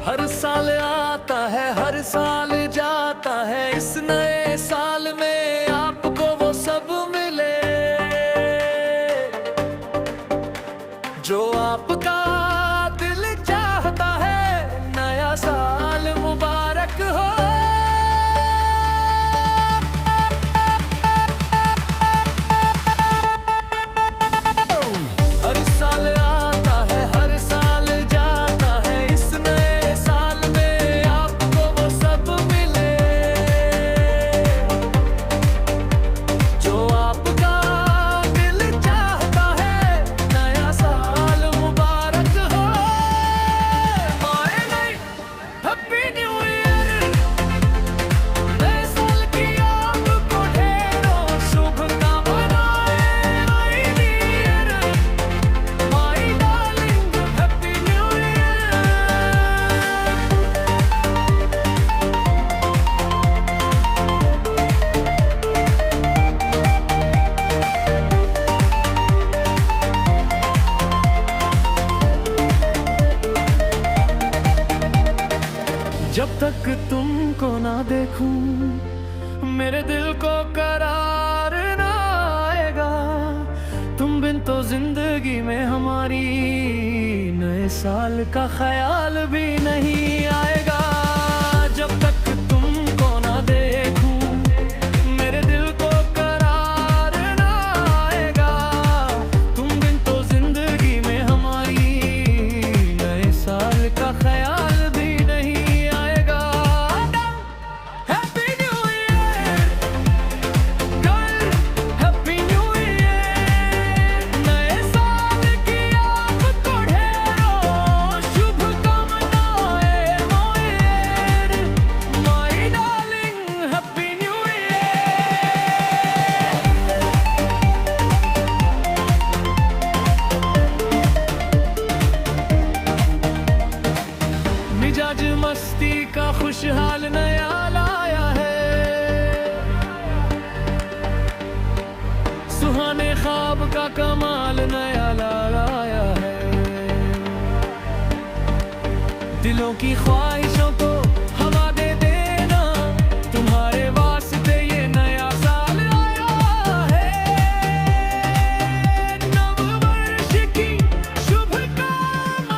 हर साल आता है, हर साल जाता है, इस नए साल में आपको वो सब मिले जो आपका दिल चाहता है। नया साल मुबारक हो। हर साल आता है, हर साल जाता है, इस नए साल में आपको वो सब मिले जो आपका दिल चाहता है। नया साल मुबारक हो। Happy new year. नए साल की आपको ढेरों शुभकामनाएं। My dear, my darling, happy new year. जब तक तुमको ना देखूं मेरे दिल को करार ना आएगा। तुम बिन तो जिंदगी में हमारी नए साल का ख्याल भी नहीं आएगा। जब तक तुमको ना देखूं मेरे दिल को करार ना आएगा। तुम बिन तो जिंदगी में हमारी नए साल का ख्याल भी नहीं आएगा। Happy new year girl, happy new year. नए साल की आपको ढेरों शुभकामनाएं। My dear, my darling, happy new year. मिजाज मस्ती का खुशहाल नया लाया है। सुहाने ख्वाब का कमाल नया लाया है। दिलों की ख्वाहिशों को हवा दे देना, तुम्हारे वास्ते ये नया साल आया है। नव वर्ष की शुभकामनाएं।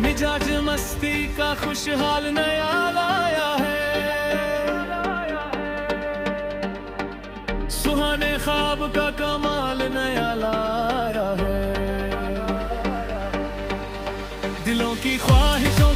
मिजाज मस्ती का खुशहाल नया लाया है। सुहाने ख्वाब का कमाल नया लाया है। दिलों की ख्वाहिशों